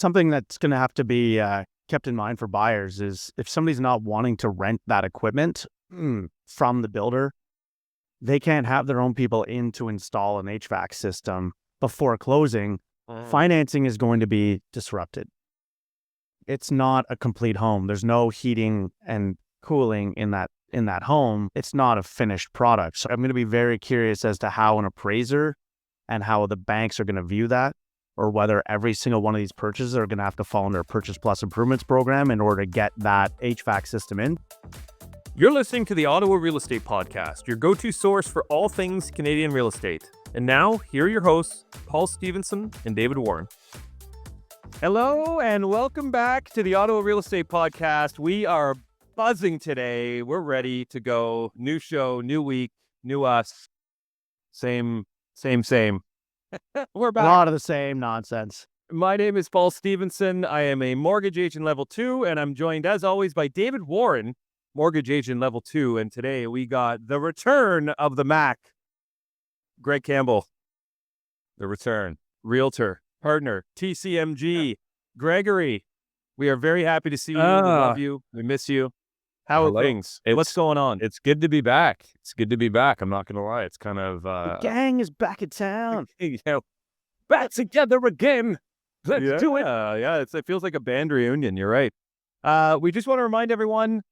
Something that's going to have to be kept in mind for buyers is if somebody's not wanting to rent that equipment from the builder, they can't have their own people in to install an HVAC system before closing. Financing is going to be disrupted. It's not a complete home. There's no heating and cooling in that home. It's not a finished product. So I'm going to be very curious as to how an appraiser and how the banks are going to view that, or whether every single one of these purchases are going to have to fall under a Purchase Plus Improvements program in order to get that HVAC system in. You're listening to the Ottawa Real Estate Podcast, your go-to source for all things Canadian real estate. And now, here are your hosts, Paul Stevenson and David Warren. Hello, and welcome back to the Ottawa Real Estate Podcast. We are buzzing today. We're ready to go. New show, new week, new us. Same. We're back. A lot of the same nonsense. My name is Paul Stevenson. I am a mortgage agent level 2, and I'm joined, as always, by David Warren, mortgage agent level 2. And today we got the return of the Mac, Greg Campbell. The return. Realtor, partner, TCMG, Gregory. We are very happy to see you. We love you. We miss you. How are things? What's going on? It's good to be back. I'm not going to lie. It's kind of... the gang is back in town. Back together again. Let's do it. Yeah, it feels like a band reunion. You're right. We just want to remind everyone,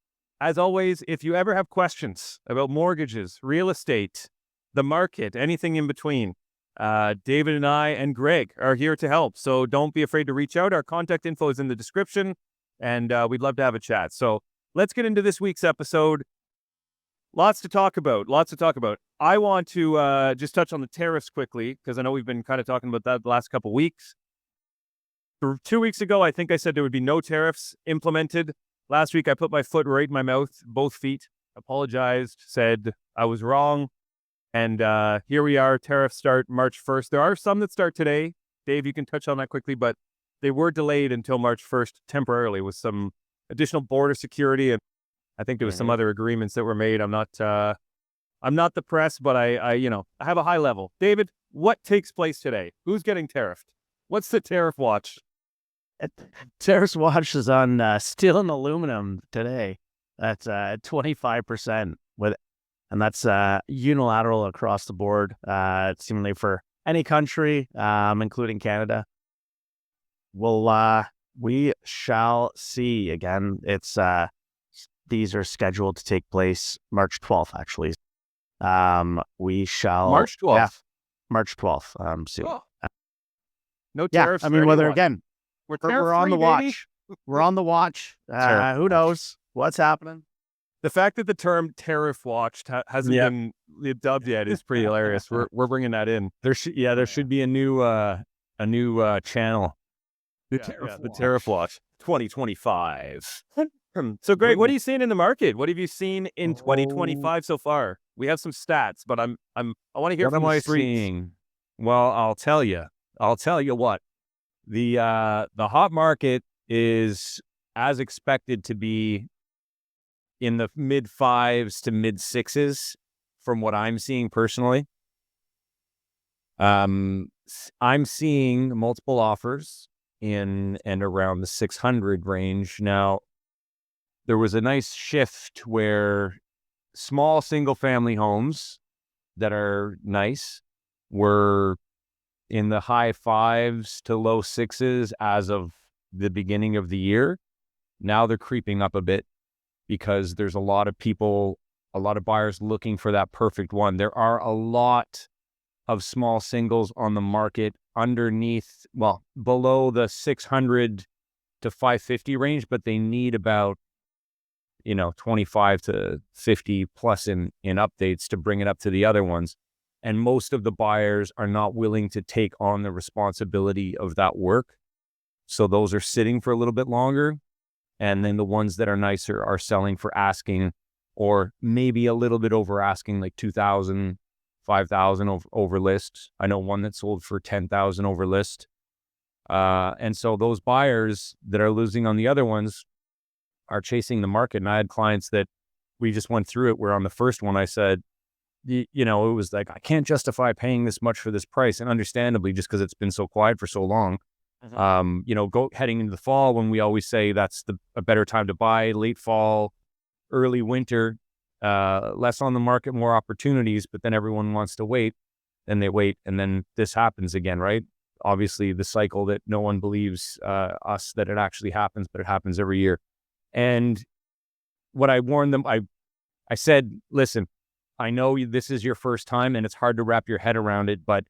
as always, if you ever have questions about mortgages, real estate, the market, anything in between, David and I and Greg are here to help. So don't be afraid to reach out. Our contact info is in the description, and we'd love to have a chat. So let's get into this week's episode. Lots to talk about. I want to just touch on the tariffs quickly, because I know we've been kind of talking about that the last couple of weeks. 2 weeks ago, I think I said there would be no tariffs implemented. Last week, I put my foot right in my mouth, both feet, apologized, said I was wrong. And here we are. Tariffs start March 1st. There are some that start today. Dave, you can touch on that quickly, but they were delayed until March 1st temporarily with some additional border security. And I think there was some other agreements that were made. I'm not the press, but I have a high level. David, what takes place today? Who's getting tariffed? What's the tariff watch? Tariffs watch is on steel and aluminum today. That's 25% and that's unilateral across the board, seemingly for any country, including Canada. Well, we shall see. Again, these are scheduled to take place March 12th, actually. We shall... March 12th? Yeah, March 12th. Soon. Oh. No tariffs. I mean, whether, again, we're on the watch. We're on the watch. Who knows what's happening? The fact that the term tariff watch hasn't been dubbed yet is pretty hilarious. We're bringing that in. There should be a new channel. The Tariff Watch 2025. So, Greg, what are you seeing in the market? What have you seen in 2025 so far? We have some stats, but I want to hear from the streets. Seeing? Well, I'll tell you what. The hot market is as expected to be in the mid 5s to mid 6s from what I'm seeing personally. I'm seeing multiple offers in and around the 600 range. Now, there was a nice shift where small single family homes that are nice were in the high 5s to low 6s as of the beginning of the year. Now they're creeping up a bit because there's a lot of buyers looking for that perfect one. There are a lot of small singles on the market below the 600 to 550 range, but they need about 25 to 50 plus in updates to bring it up to the other ones. And most of the buyers are not willing to take on the responsibility of that work. So those are sitting for a little bit longer. And then the ones that are nicer are selling for asking, or maybe a little bit over asking, like 2,000, 5,000 over list. I know one that sold for 10,000 over list. And so those buyers that are losing on the other ones are chasing the market. And I had clients that we just went through it where on the first one I said, it was like, I can't justify paying this much for this price. And understandably, just because it's been so quiet for so long, Go heading into the fall when we always say that's a better time to buy. Late fall, early winter, less on the market, more opportunities, but then everyone wants to wait, and they wait, and then this happens again, right? Obviously, the cycle that no one believes us that it actually happens, but it happens every year. And what I warned them, I said, listen, I know this is your first time and it's hard to wrap your head around it, but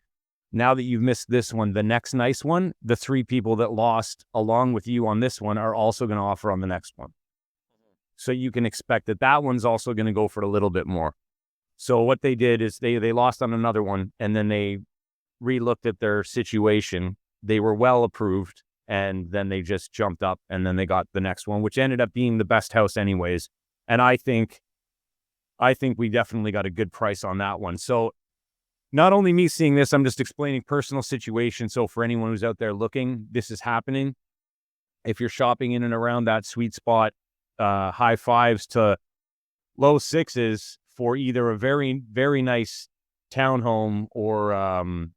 now that you've missed this one, the next nice one, the 3 people that lost along with you on this one are also going to offer on the next one. So you can expect that one's also going to go for a little bit more. So what they did is they lost on another one, and then they re-looked at their situation. They were well approved, and then they just jumped up, and then they got the next one, which ended up being the best house anyways. And I think we definitely got a good price on that one. So not only me seeing this, I'm just explaining personal situation. So for anyone who's out there looking, this is happening. If you're shopping in and around that sweet spot, high 5s to low 6s for either a very, very nice townhome or an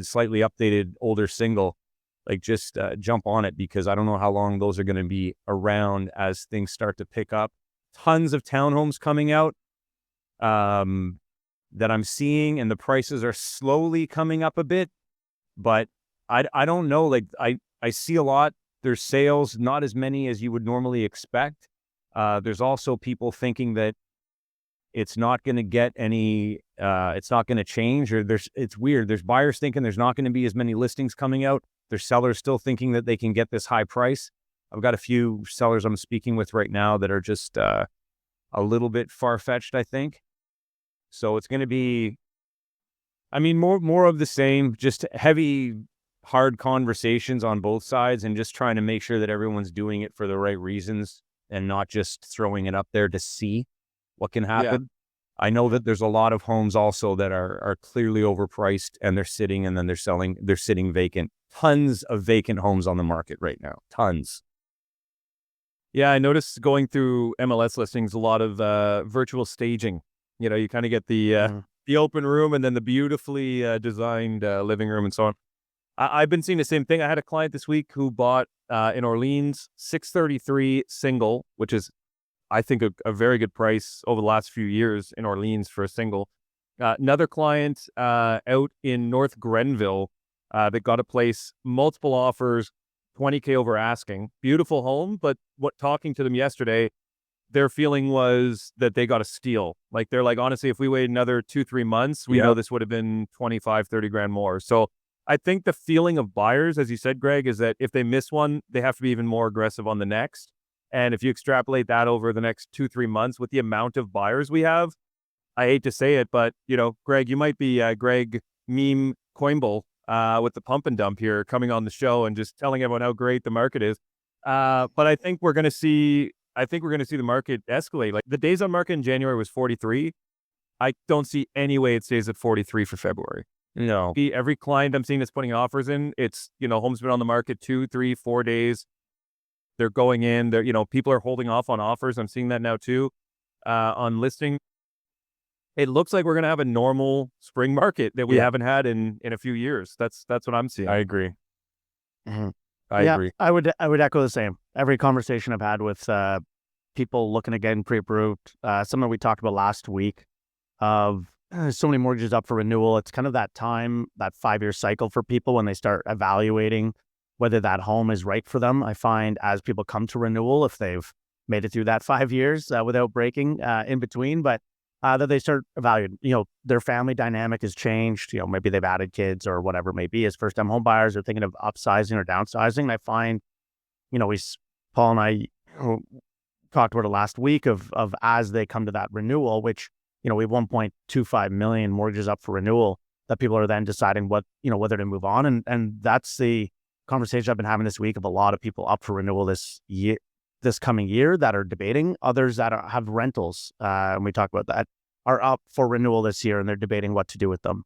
slightly updated older single, like just jump on it, because I don't know how long those are going to be around as things start to pick up. Tons of townhomes coming out that I'm seeing, and the prices are slowly coming up a bit, but I don't know. Like I see a lot. There's sales, not as many as you would normally expect. There's also people thinking that it's not going to get any, it's not going to change, or it's weird. There's buyers thinking there's not going to be as many listings coming out. There's sellers still thinking that they can get this high price. I've got a few sellers I'm speaking with right now that are just a little bit far-fetched, I think. So it's going to be, more of the same, just heavy, hard conversations on both sides, and just trying to make sure that everyone's doing it for the right reasons and not just throwing it up there to see what can happen. Yeah. I know that there's a lot of homes also that are clearly overpriced, and they're sitting, and then they're sitting vacant. Tons of vacant homes on the market right now. Tons. Yeah, I noticed going through MLS listings, a lot of virtual staging. You kind of get the open room and then the beautifully designed living room and so on. I've been seeing the same thing. I had a client this week who bought in Orleans, 633 single, which is, I think, a very good price over the last few years in Orleans for a single. Another client out in North Grenville that got a place, multiple offers, $20K over asking. Beautiful home, but talking to them yesterday, their feeling was that they got a steal. Like, they're like, honestly, if we wait another 2-3 months, we know this would have been 25, 30 grand more. So I think the feeling of buyers, as you said, Greg, is that if they miss one, they have to be even more aggressive on the next. And if you extrapolate that over the next 2-3 months with the amount of buyers we have, I hate to say it, but, Greg, you might be Greg Meme Coimble with the pump and dump here, coming on the show and just telling everyone how great the market is. But I think we're going to see the market escalate. Like, the days on market in January was 43. I don't see any way it stays at 43 for February. No. Every client I'm seeing that's putting offers in, it's, home's been on the market 2, 3, 4 days. They're going in. People are holding off on offers. I'm seeing that now too on listing. It looks like we're going to have a normal spring market that we haven't had in a few years. That's what I'm seeing. I agree. Mm-hmm. I agree. I would echo the same. Every conversation I've had with people looking at getting pre-approved, something we talked about last week, of so many mortgages up for renewal. It's kind of that time, that 5-year cycle for people when they start evaluating whether that home is right for them. I find as people come to renewal, if they've made it through that 5 years without breaking in between, but that they start evaluating, their family dynamic has changed. Maybe they've added kids or whatever it may be. As first-time home buyers are thinking of upsizing or downsizing. And I find, Paul and I talked about it last week of as they come to that renewal, which, we have 1.25 million mortgages up for renewal, that people are then deciding whether to move on. And that's the conversation I've been having this week, of a lot of people up for renewal this coming year that are debating. Others that have rentals, and we talked about that, are up for renewal this year, and they're debating what to do with them.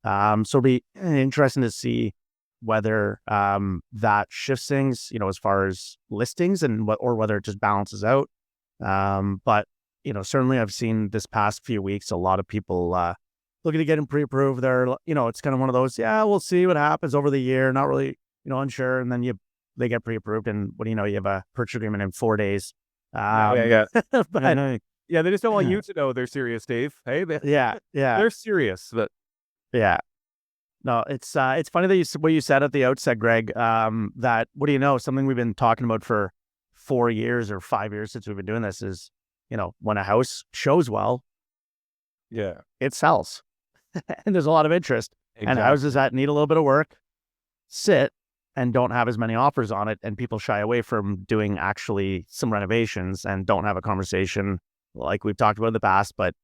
So it'll be interesting to see whether that shifts things, as far as listings, or whether it just balances out. But certainly I've seen this past few weeks a lot of people looking to get them pre-approved. They're, it's kind of one of those, we'll see what happens over the year. Not really unsure, and then they get pre-approved, and what do you know, you have a purchase agreement in 4 days. Yeah. But Yeah, they just don't want you to know they're serious, Dave. Hey, yeah, they're serious, but yeah. No, it's funny that what you said at the outset, Greg. That what do you know? Something we've been talking about for 4 years or 5 years since we've been doing this is, when a house shows well, yeah, it sells, and there's a lot of interest. And Exactly. houses that need a little bit of work sit and don't have as many offers on it, and people shy away from doing actually some renovations and don't have a conversation like we've talked about in the past, but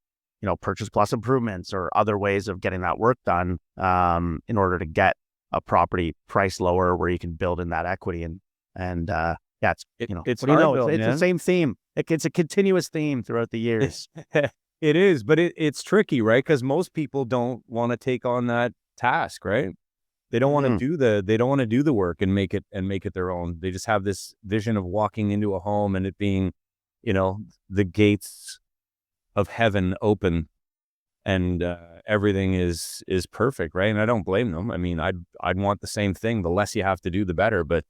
purchase plus improvements or other ways of getting that work done in order to get a property price lower where you can build in that equity. And yeah, it's it's what do you hard, know? Bill, It's the man. same theme. It's a continuous theme throughout the years. It is, but it's tricky, right? Because most people don't want to take on that task, right? They don't want to do the work and make it their own. They just have this vision of walking into a home and it being, the gates of heaven open and everything is perfect, right? And I don't blame them. I mean, I'd want the same thing. The less you have to do, the better. But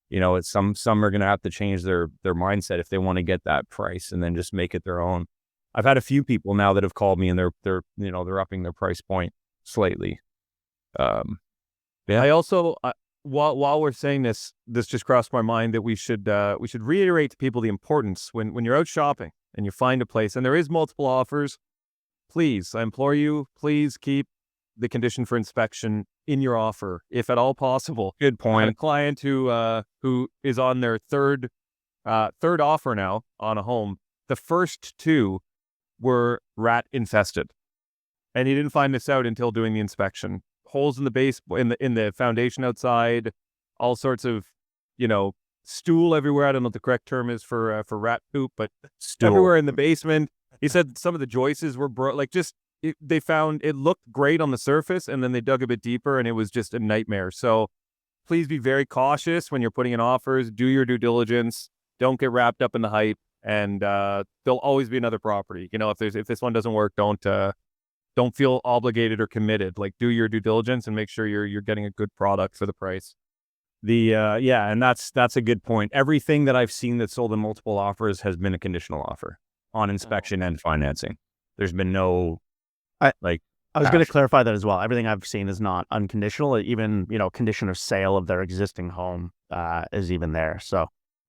it's some are going to have to change their mindset if they want to get that price and then just make it their own. I've had a few people now that have called me and they're upping their price point slightly. Yeah. I also while we're saying this just crossed my mind that we should reiterate to people the importance when you're out shopping and you find a place and there is multiple offers. Please, I implore you, please keep the condition for inspection in your offer, if at all possible. Good I had a point. client who is on their third offer now on a home. The first two were rat infested, and he didn't find this out until doing the inspection. Holes in the base, in the foundation outside, all sorts of, stool everywhere. I don't know what the correct term is for rat poop, but Stool. everywhere in the basement. He said some of the joists were they found it looked great on the surface, and then they dug a bit deeper, and it was just a nightmare. So please be very cautious when you're putting in offers. Do your due diligence. Don't get wrapped up in the hype, and there'll always be another property. If this one doesn't work, don't feel obligated or committed. Like, do your due diligence and make sure you're getting a good product for the price. Yeah, and that's a good point. Everything that I've seen that sold in multiple offers has been a conditional offer on inspection and financing. There's been no I like I was going to cash. clarify that as well. Everything I've seen is not unconditional. Even condition of sale of their existing home is even there. So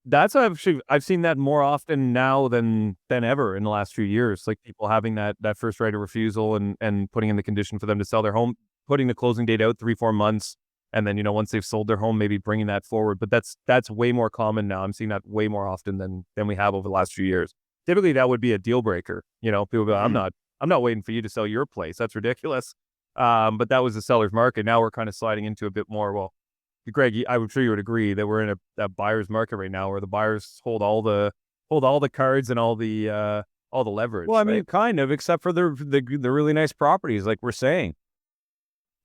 That's actually, I've seen that more often now than ever in the last few years. Like people having that first right of refusal and putting in the condition for them to sell their home, putting the closing date out 3-4 months, and then once they've sold their home, maybe bringing that forward. But that's way more common now. I'm seeing that way more often than we have over the last few years. Typically, that would be a deal breaker. People go, I'm not waiting for you to sell your place. That's ridiculous. But that was the seller's market. Now we're kind of sliding into a bit more. Well, Greg, I'm sure you would agree that we're in a buyer's market right now, where the buyers hold all the cards and all the leverage. Well, I mean, right? kind of, except for the really nice properties, like we're saying.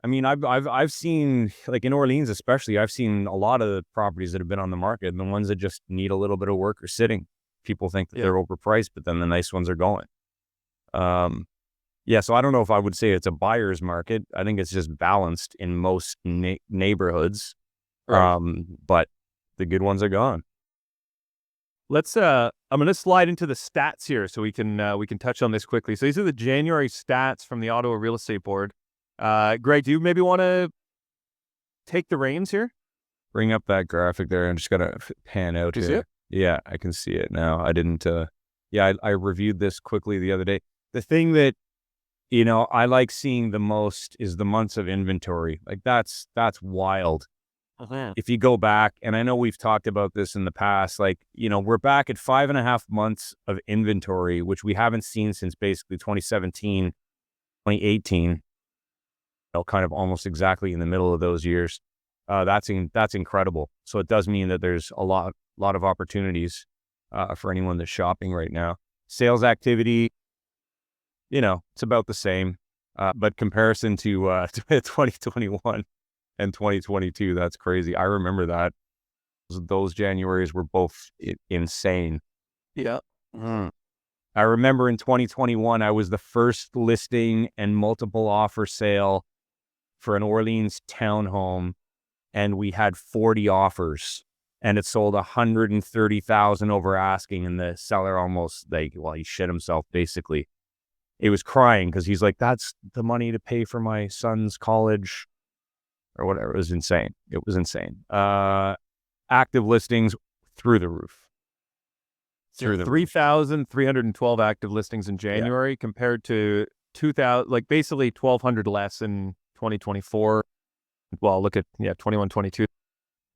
I mean, I've seen, like in Orleans especially, I've seen a lot of the properties that have been on the market, and the ones that just need a little bit of work are sitting. People think that they're overpriced, but then the nice ones are going. Yeah, so I don't know if I would say it's a buyer's market. I think it's just balanced in most neighborhoods. Right. But the good ones are gone. Let's I'm going to slide into the stats here so we can touch on this quickly. So these are the January stats from the Ottawa Real Estate Board. Greg, do you maybe want to take the reins here? Bring up that graphic there. I'm just gonna pan out You see here. it? Yeah, I can see it now. I didn't. I reviewed this quickly the other day. The thing that I like seeing the most is the months of inventory. Like that's wild. If you go back, and I know we've talked about this in the past, like, we're back at 5.5 months of inventory, which we haven't seen since basically 2017, 2018, kind of almost exactly in the middle of those years. That's incredible. So it does mean that there's a lot of opportunities for anyone that's shopping right now. Sales activity, it's about the same, but comparison to 2021 and 2022, that's crazy. I remember that those Januaries were both insane. Yeah. I remember in 2021, I was the first listing and multiple offer sale for an Orleans townhome and we had 40 offers, and it sold 130,000 over asking, and the seller almost he shit himself basically. He was crying because he's like, that's the money to pay for my son's college or whatever. It was insane. It was insane. Active listings through the roof. 3,312 active listings in January compared to 2,000, like basically 1,200 less in 2024. Well, look at 21, 22.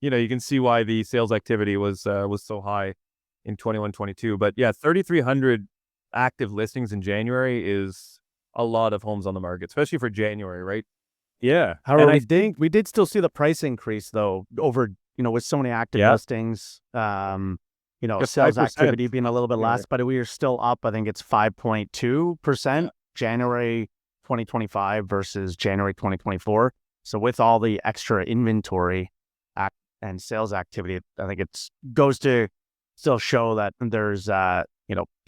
You know, you can see why the sales activity was so high in 21, 22. But yeah, 3,300 active listings in January is a lot of homes on the market, especially for January, right? Yeah. However, And we did still see the price increase though over, with so many active listings, Just sales 5%. activity being a little bit less, but we are still up. I think it's 5.2% January 2025 versus January 2024. So with all the extra inventory and sales activity, I think it goes to still show that there's,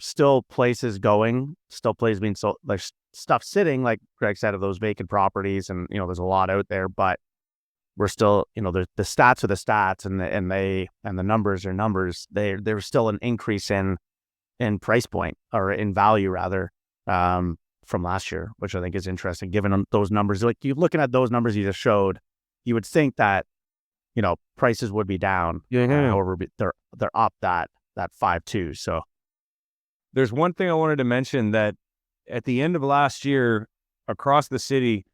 still places going, still places being sold. There's stuff sitting, like Greg said, of those vacant properties, and there's a lot out there, but we're still, the stats are the stats, and the numbers are numbers. There's still an increase in price point, or in value rather, from last year, which I think is interesting given those numbers. Like, you looking at those numbers you just showed, you would think that prices would be down. However, they're up that 5.2. So there's one thing I wanted to mention, that at the end of last year, across the city,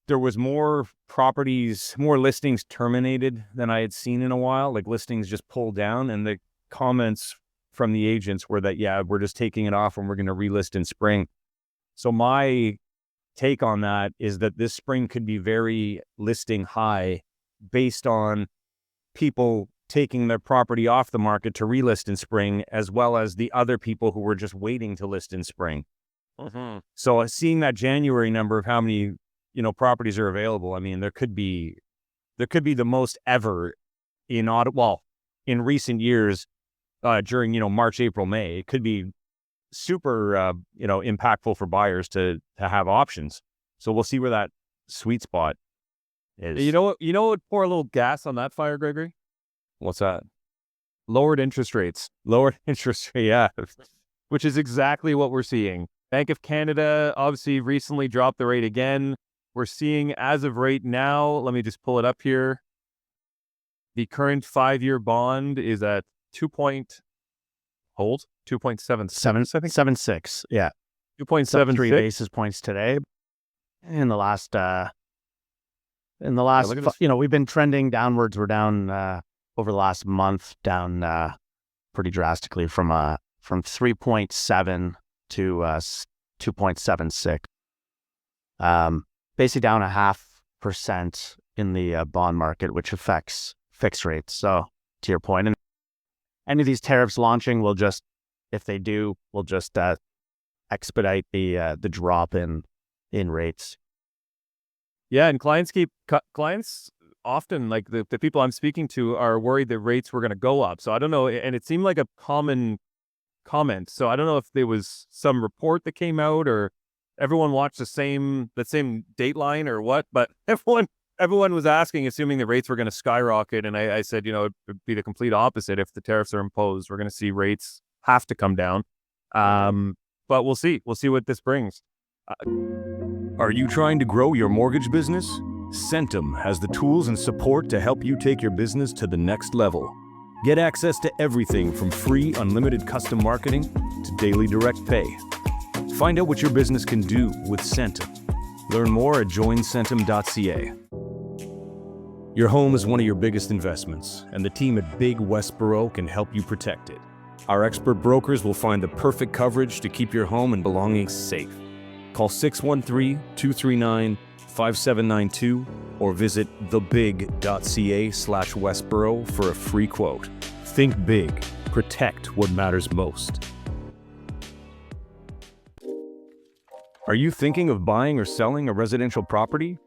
there was more listings terminated than I had seen in a while. Like, listings just pulled down, and the comments from the agents were that, we're just taking it off and we're going to relist in spring. So my take on that is that this spring could be very listing high, based on people taking their property off the market to relist in spring, as well as the other people who were just waiting to list in spring. Mm-hmm. So seeing that January number of how many properties are available, I mean, there could be the most ever in recent years, during March, April, May. It could be super impactful for buyers to have options. So we'll see where that sweet spot is. You know what would pour a little gas on that fire, Gregory? What's that? Lowered interest rates. Lowered interest rate, yeah. Which is exactly what we're seeing. Bank of Canada obviously recently dropped the rate again. We're seeing, as of right now, let me just pull it up here. The current 5-year bond is at 2.76, I think. 7.6, yeah. 2.73 basis points today. In the last, we've been trending downwards. We're down over the last month, down pretty drastically from 3.7 to 2.76. Basically down 0.5% in the bond market, which affects fixed rates. So to your point, and any of these tariffs launching will just, if they do, will just expedite the drop in rates. Yeah, and clients often, like the people I'm speaking to, are worried that rates were going to go up. So I don't know, and it seemed like a common comment. So I don't know if there was some report that came out, or everyone watched the same Dateline or what, but everyone was asking, assuming the rates were going to skyrocket. And I said, it would be the complete opposite. If the tariffs are imposed, we're going to see rates have to come down. But we'll see what this brings. Are you trying to grow your mortgage business? Centum has the tools and support to help you take your business to the next level. Get access to everything from free unlimited custom marketing to daily direct pay. Find out what your business can do with Centum. Learn more at joincentum.ca. Your home is one of your biggest investments, and the team at Big Westboro can help you protect it. Our expert brokers will find the perfect coverage to keep your home and belongings safe. Call 613-239-5792 or visit thebig.ca/Westboro for a free quote. Think big. Protect what matters most. Are you thinking of buying or selling a residential property?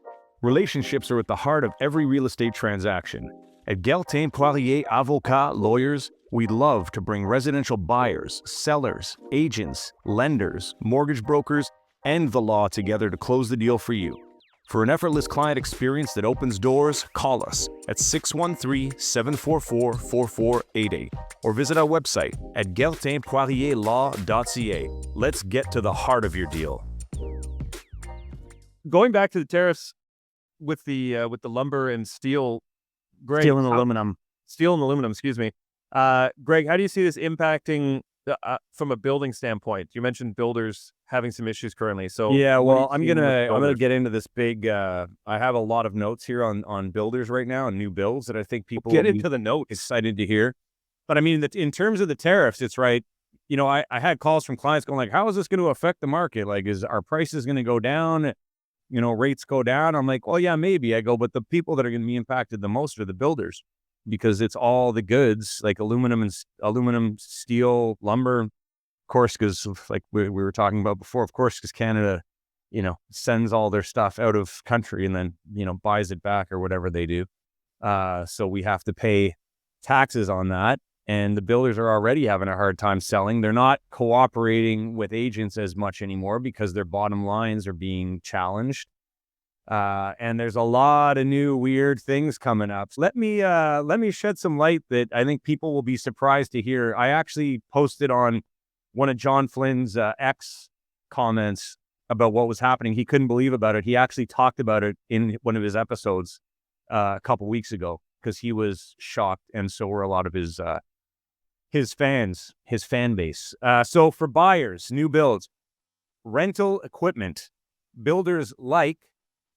Relationships are at the heart of every real estate transaction. At Geltin Poirier Avocat Lawyers, we love to bring residential buyers, sellers, agents, lenders, mortgage brokers, and the law together to close the deal for you. For an effortless client experience that opens doors, call us at 613-744-4488 or visit our website at gertinpoirierlaw.ca. Let's get to the heart of your deal. Going back to the tariffs with the lumber and steel, Greg, Steel and aluminum. Steel and aluminum, excuse me. Greg, how do you see this impacting from a building standpoint? You mentioned builders having some issues currently. So yeah, what well, are you seeing with I'm gonna builders? get into this big. I have a lot of notes here on builders right now and new builds that I think people Get will be into the notes. excited to hear. But I mean, in terms of the tariffs, it's right. You know, I had calls from clients going like, "How is this going to affect the market? Like, is our prices going to go down? You know, rates go down?" I'm like, "Well, yeah, maybe." I go, "But the people that are going to be impacted the most are the builders, because it's all the goods like aluminum, steel, lumber." Of course, because like we were talking about before, of course, because Canada, you know, sends all their stuff out of country and then, you know, buys it back or whatever they do. So we have to pay taxes on that. And the builders are already having a hard time selling. They're not cooperating with agents as much anymore because their bottom lines are being challenged. And there's a lot of new weird things coming up. Let me shed some light that I think people will be surprised to hear. I actually posted on one of John Flynn's X comments about what was happening. He couldn't believe about it. He actually talked about it in one of his episodes a couple weeks ago because he was shocked, and so were a lot of his fans, his fan base. So for buyers, new builds, rental equipment, builders like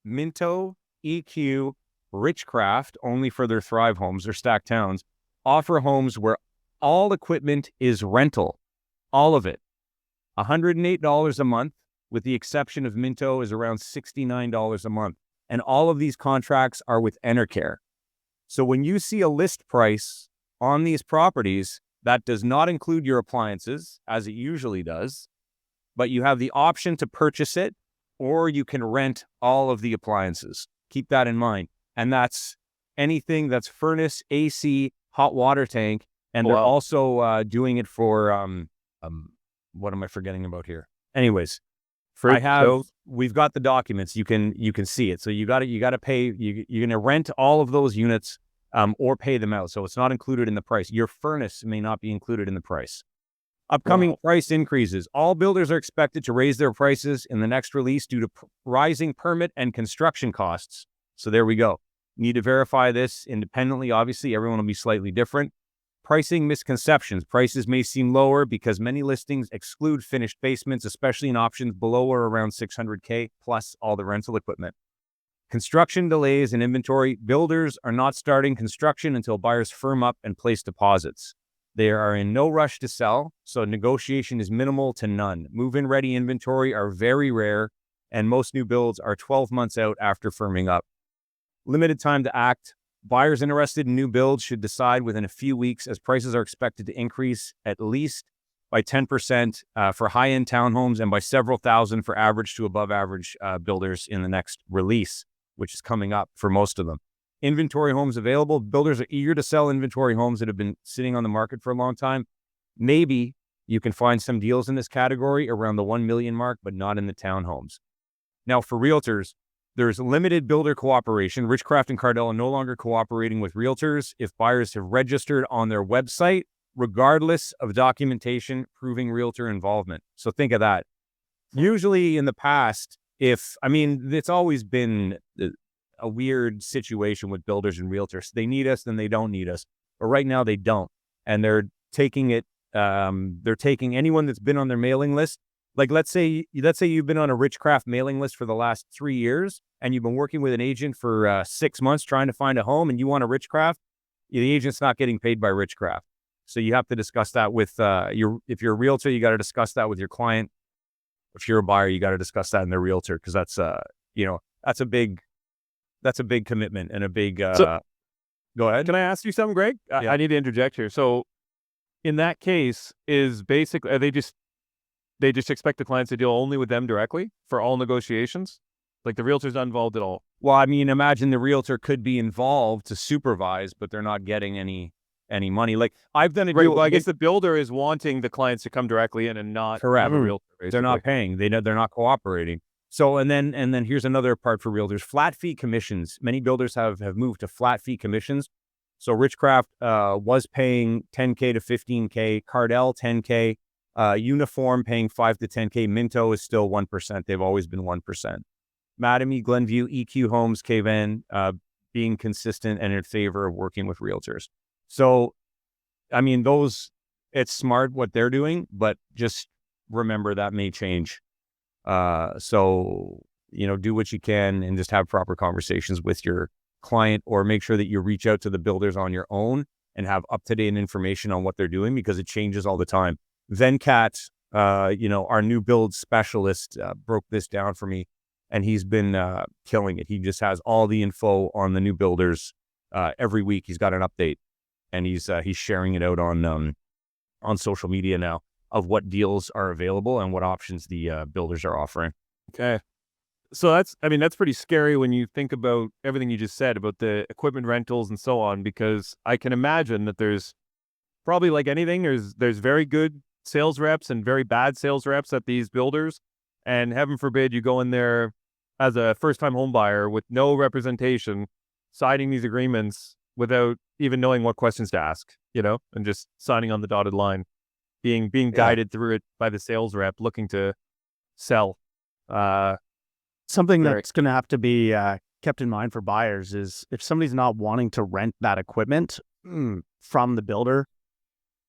Minto, EQ, Richcraft, only for their Thrive homes or stacked towns, offer homes where all equipment is rental. All of it. $108 a month, with the exception of Minto, is around $69 a month. And all of these contracts are with Enercare. So when you see a list price on these properties, that does not include your appliances, as it usually does, but you have the option to purchase it, or you can rent all of the appliances. Keep that in mind. And that's anything that's furnace, AC, hot water tank, and they're also doing it for what am I forgetting about here? Anyways, we've got the documents. You can see it. So you got to pay. You're going to rent all of those units or pay them out. So it's not included in the price. Your furnace may not be included in the price. Upcoming price increases. All builders are expected to raise their prices in the next release due to rising permit and construction costs. So there we go. Need to verify this independently. Obviously, everyone will be slightly different. Pricing misconceptions. Prices may seem lower because many listings exclude finished basements, especially in options below or around $600K, plus all the rental equipment. Construction delays in inventory. Builders are not starting construction until buyers firm up and place deposits. They are in no rush to sell, so negotiation is minimal to none. Move-in ready inventory are very rare, and most new builds are 12 months out after firming up. Limited time to act. Buyers interested in new builds should decide within a few weeks, as prices are expected to increase at least by 10% for high-end townhomes and by several thousand for average to above average builders in the next release, which is coming up for most of them. Inventory homes available. Builders are eager to sell inventory homes that have been sitting on the market for a long time. Maybe you can find some deals in this category around the 1 million mark, but not in the townhomes. Now, for realtors, there's limited builder cooperation. Richcraft and Cardell are no longer cooperating with realtors if buyers have registered on their website, regardless of documentation proving realtor involvement. So think of that. Usually in the past, it's always been a weird situation with builders and realtors. They need us, then they don't need us. But right now they don't. And they're taking anyone that's been on their mailing list. Like let's say you've been on a Richcraft mailing list for the last 3 years and you've been working with an agent for 6 months trying to find a home and you want a Richcraft, the agent's not getting paid by Richcraft. So you have to discuss that with if you're a realtor, you got to discuss that with your client. If you're a buyer, you got to discuss that in the realtor, because that's a big commitment and a big go ahead. Can I ask you something, Greg? Yeah. I need to interject here. So in that case, is basically they just expect the clients to deal only with them directly for all negotiations? Like the realtor's not involved at all? Well, I mean, imagine the realtor could be involved to supervise, but they're not getting any money. Like I've done a Right. deal. Well, I guess the builder is wanting the clients to come directly in and not Correct. have a realtor. They're not paying. They're not cooperating. So, and then here's another part for realtors: flat fee commissions. Many builders have moved to flat fee commissions. So Richcraft was paying 10K to 15K, Cardell 10K, Uniform paying 5 to 10K. Minto is still 1%. They've always been 1%. Mattamy, Glenview, EQ Homes, K-Van, being consistent and in favor of working with realtors. So, I mean, it's smart what they're doing, but just remember that may change. So, do what you can and just have proper conversations with your client, or make sure that you reach out to the builders on your own and have up-to-date information on what they're doing, because it changes all the time. Venkat, our new build specialist, broke this down for me, and he's been killing it. He just has all the info on the new builders every week. He's got an update, and he's sharing it out on social media now of what deals are available and what options the builders are offering. Okay. So that's pretty scary when you think about everything you just said about the equipment rentals and so on, because I can imagine that there's probably, like anything, there's very good sales reps and very bad sales reps at these builders. And heaven forbid you go in there as a first-time home buyer with no representation, signing these agreements without even knowing what questions to ask, and just signing on the dotted line, being guided through it by the sales rep looking to sell. Something that's going to have to be kept in mind for buyers is, if somebody's not wanting to rent that equipment from the builder,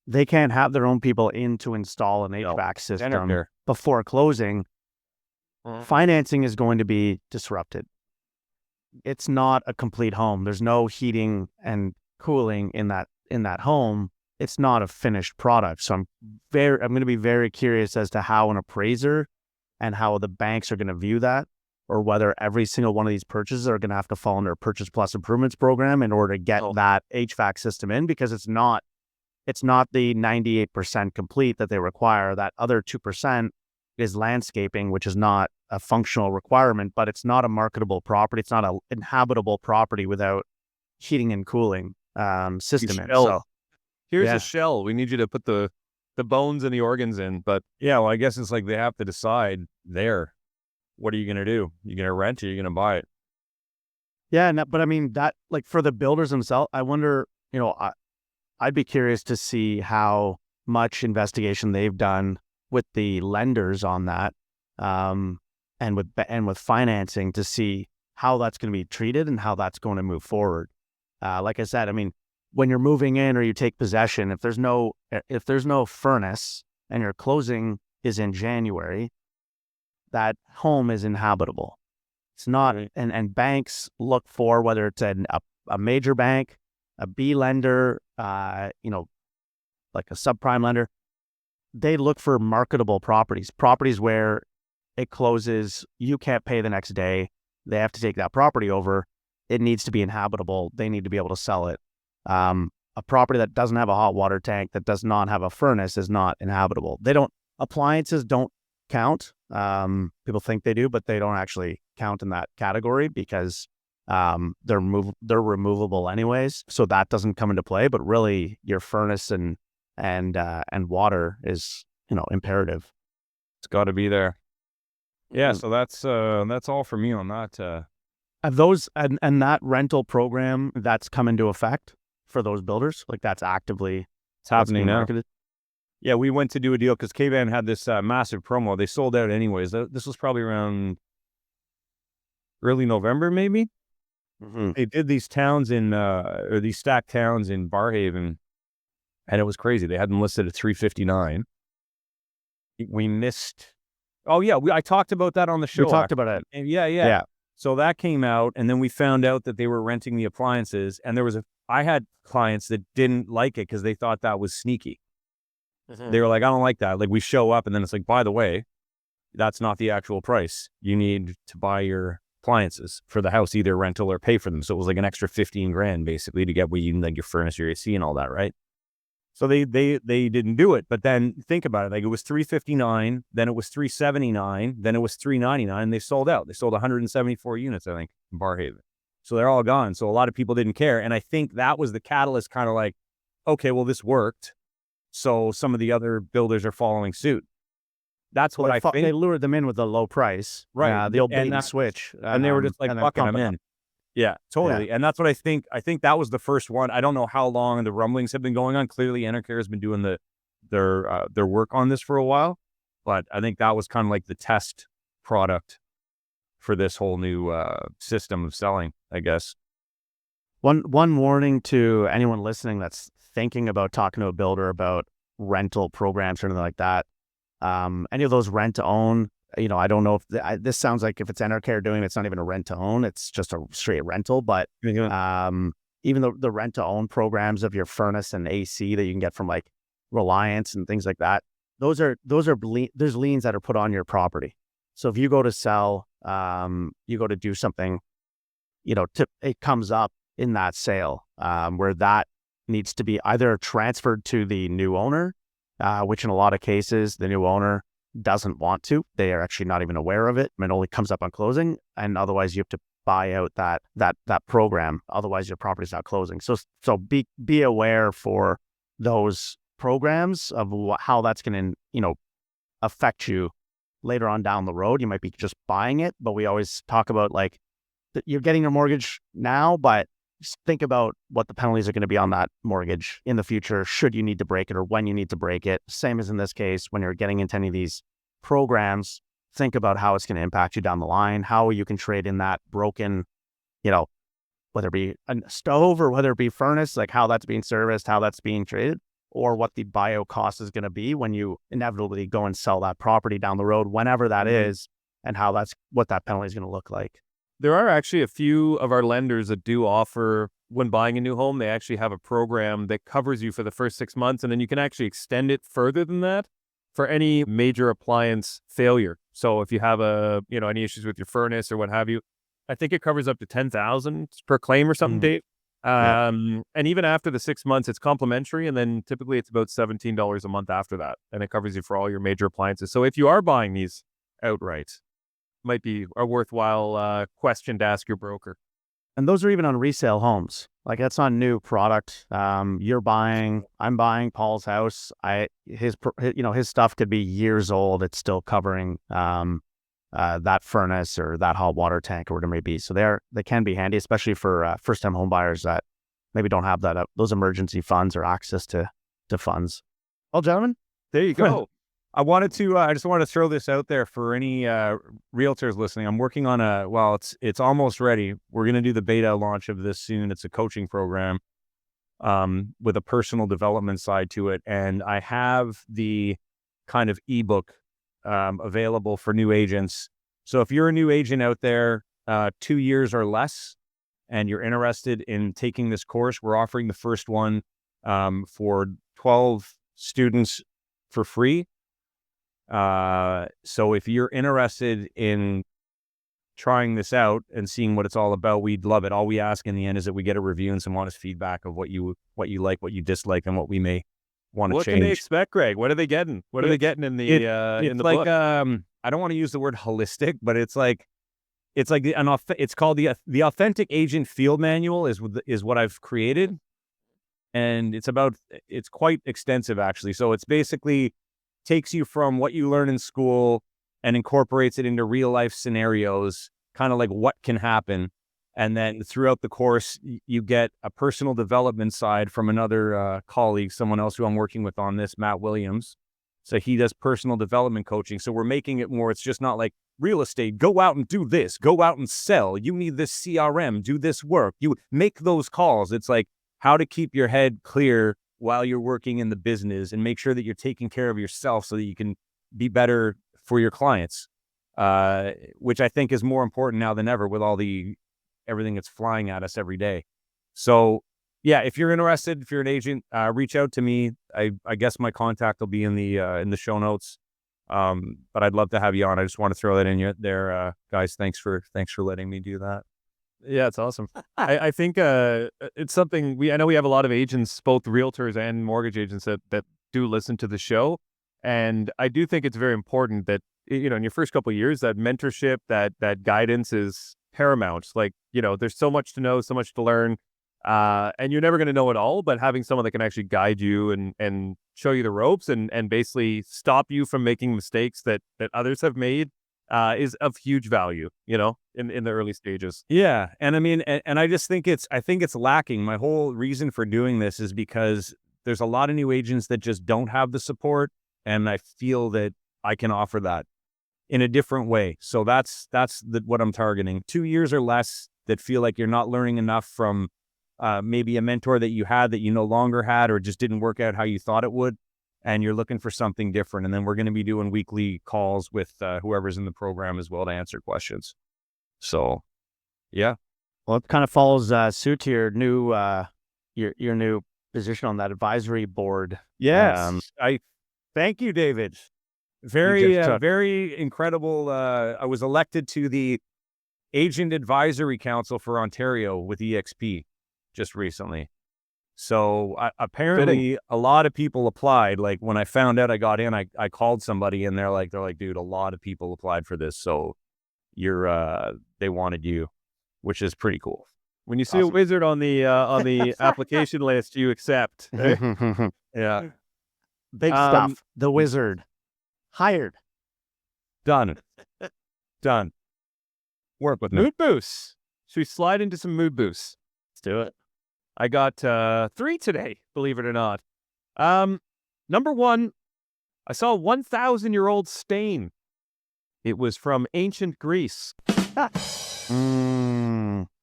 they can't have their own people in to install an HVAC system before closing. Financing is going to be disrupted. It's not a complete home. There's no heating and cooling in that home. It's not a finished product. So I'm going to be very curious as to how an appraiser and how the banks are going to view that, or whether every single one of these purchases are going to have to fall under a Purchase Plus Improvements program in order to get that HVAC system in, because it's not the 98% complete that they require. That other 2% is landscaping, which is not a functional requirement, but it's not a marketable property. It's not an inhabitable property without heating and cooling system in. So here's a shell. We need you to put the bones and the organs in. But yeah, well, I guess it's like they have to decide there. What are you going to do? You're going to rent or you're going to buy it? Yeah, but I mean, that, like, for the builders themselves, I wonder, I'd be curious to see how much investigation they've done with the lenders on that, and with financing, to see how that's going to be treated and how that's going to move forward. Like I said, I mean, when you're moving in or you take possession, if there's no furnace and your closing is in January, that home is inhabitable. It's not, and banks look for, whether it's a major bank, a B lender, like a subprime lender, they look for marketable properties where it closes, you can't pay the next day, they have to take that property over, it needs to be inhabitable, they need to be able to sell it. A property that doesn't have a hot water tank, that does not have a furnace, is not inhabitable. Appliances don't count. People think they do, but they don't actually count in that category, because they're removable anyways. So that doesn't come into play. But really, your furnace and water is imperative. It's got to be there. Yeah. So that's all for me on that. Have those and that rental program that's come into effect for those builders, like that's actively happening now. Marketed? Yeah, we went to do a deal because K-Van had this massive promo. They sold out anyways. This was probably around early November, maybe. Mm-hmm. They did these towns or these stacked towns in Barhaven, and it was crazy. They had them listed at $359. We missed. Oh yeah, I talked about that on the show. We talked about it. And yeah. So that came out, and then we found out that they were renting the appliances, and I had clients that didn't like it because they thought that was sneaky. Mm-hmm. They were like, I don't like that. Like, we show up and then it's like, by the way, that's not the actual price. You need to buy your appliances for the house, either rental or pay for them. So it was like an extra 15 grand basically to get what you need, like your furnace, your AC and all that, right? So they didn't do it. But then think about it. Like, it was $359, then it was $379, then it was $399, and they sold out. They sold 174 units, I think, in Barhaven. So they're all gone. So a lot of people didn't care. And I think that was the catalyst, kind of like, okay, well, this worked. So some of the other builders are following suit. that's what I They think. lured them in with a low price, Right. the old bait And and that, switch, and they were just like, and then fuck it, pump I'm it up. in. Yeah, totally. And that's what I think. I think that was the first one. I don't know how long the rumblings have been going on. Clearly, Enercare has been doing their work on this for a while, but I think that was kind of like the test product for this whole new system of selling, I guess. One warning to anyone listening that's thinking about talking to a builder about rental programs or anything like that. Any of those rent to own, I don't know if this sounds like if it's Enercare doing it, it's not even a rent to own, it's just a straight rental. But even the rent to own programs of your furnace and AC that you can get from like Reliance and things like that, there's liens that are put on your property. So if you go to sell, you go to do something, it comes up in that sale where that needs to be either transferred to the new owner, which in a lot of cases the new owner doesn't want to. They are actually not even aware of it. It only comes up on closing, and otherwise you have to buy out that program. Otherwise your property's not closing. So be aware for those programs of how that's going to affect you later on down the road. You might be just buying it, but we always talk about like you're getting your mortgage now, but just think about what the penalties are going to be on that mortgage in the future, should you need to break it or when you need to break it. Same as in this case, when you're getting into any of these programs, think about how it's going to impact you down the line, how you can trade in that broken, whether it be a stove or whether it be furnace, like how that's being serviced, how that's being traded, or what the bio cost is going to be when you inevitably go and sell that property down the road, whenever that is, and what that penalty is going to look like. There are actually a few of our lenders that do offer, when buying a new home, they actually have a program that covers you for the first 6 months, and then you can actually extend it further than that for any major appliance failure. So if you have any issues with your furnace or what have you, I think it covers up to $10,000 per claim or something, Dave. And even after the 6 months, it's complimentary, and then typically it's about $17 a month after that, and it covers you for all your major appliances. So if you are buying these outright, might be a worthwhile question to ask your broker. And those are even on resale homes. Like that's not new product. I'm buying Paul's house. His stuff could be years old. It's still covering that furnace or that hot water tank or whatever it may be. So they can be handy, especially for first time home buyers that maybe don't have those emergency funds or access to funds. Well, gentlemen, there you go. I just wanted to throw this out there for any realtors listening. I'm working on it's almost ready. We're going to do the beta launch of this soon. It's a coaching program with a personal development side to it. And I have the kind of ebook available for new agents. So if you're a new agent out there, 2 years or less, and you're interested in taking this course, we're offering the first one for 12 students for free. So if you're interested in trying this out and seeing what it's all about, we'd love it. All we ask in the end is that we get a review and some honest feedback of what you like, what you dislike, and what we may want to change. What can they expect, Greg? What are they getting? What are they getting in the in the book? I don't want to use the word holistic, but it's called the Authentic Agent Field Manual is what I've created, and it's quite extensive actually. So it's basically takes you from what you learn in school and incorporates it into real life scenarios, kind of like what can happen. And then throughout the course, you get a personal development side from another colleague, someone else who I'm working with on this, Matt Williams. So he does personal development coaching. So we're making it more, it's just not like real estate, go out and do this, go out and sell. You need this CRM, do this work. You make those calls. It's like how to keep your head clear while you're working in the business and make sure that you're taking care of yourself so that you can be better for your clients, which I think is more important now than ever with everything that's flying at us every day. So yeah, if you're interested, if you're an agent, reach out to me. I guess my contact will be in the show notes. But I'd love to have you on. I just want to throw that in there, guys. Thanks for letting me do that. Yeah, it's awesome. I think it's something I know we have a lot of agents, both realtors and mortgage agents that do listen to the show. And I do think it's very important that, in your first couple of years, that mentorship, that guidance is paramount. Like, there's so much to know, so much to learn. And you're never going to know it all, but having someone that can actually guide you and show you the ropes and basically stop you from making mistakes that others have made is of huge value, you know, in the early stages. Yeah. And I mean, and I just think I think it's lacking. My whole reason for doing this is because there's a lot of new agents that just don't have the support. And I feel that I can offer that in a different way. So that's what I'm targeting. 2 years or less that feel like you're not learning enough from maybe a mentor that you had that you no longer had, or just didn't work out how you thought it would. And you're looking for something different. And then we're going to be doing weekly calls with whoever's in the program as well to answer questions. So, yeah. Well, it kind of follows suit to your new position on that advisory board. Yes. I thank you, David. Very incredible. I was elected to the Agent Advisory Council for Ontario with EXP just recently. So apparently a lot of people applied. Like when I found out I got in, I called somebody and they're like, dude, a lot of people applied for this. So they wanted you, which is pretty cool. When you see a wizard on the application list, you accept. Yeah. Big stuff. The wizard. Hired. Done. Work with me. Mood boosts. Should we slide into some mood boosts? Let's do it. I got 3 today, believe it or not. Number 1, I saw a 1,000-year-old stain. It was from ancient Greece.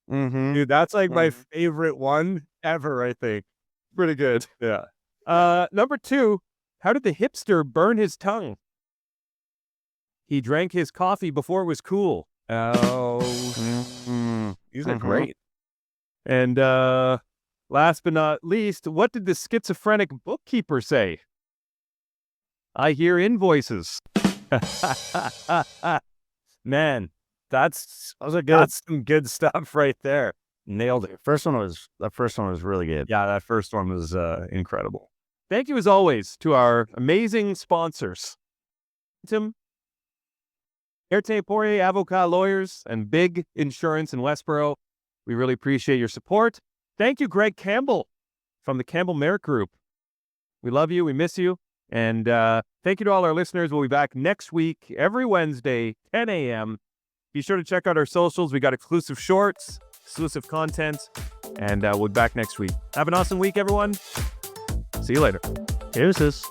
Dude, that's like my favorite one ever, I think. Pretty good. Yeah. Number 2, how did the hipster burn his tongue? He drank his coffee before it was cool. Oh, these are great. And last but not least, what did the schizophrenic bookkeeper say? I hear invoices. Man, that's some good stuff right there. Nailed it. That first one was really good. Yeah, that first one was incredible. Thank you as always to our amazing sponsors. Tim, Erte Poirier Avocat Lawyers and Big Insurance in Westboro. We really appreciate your support. Thank you, Greg Campbell from the Campbell Merrick Group. We love you. We miss you. And thank you to all our listeners. We'll be back next week, every Wednesday, 10 a.m. Be sure to check out our socials. We got exclusive shorts, exclusive content, and we'll be back next week. Have an awesome week, everyone. See you later. Deuces.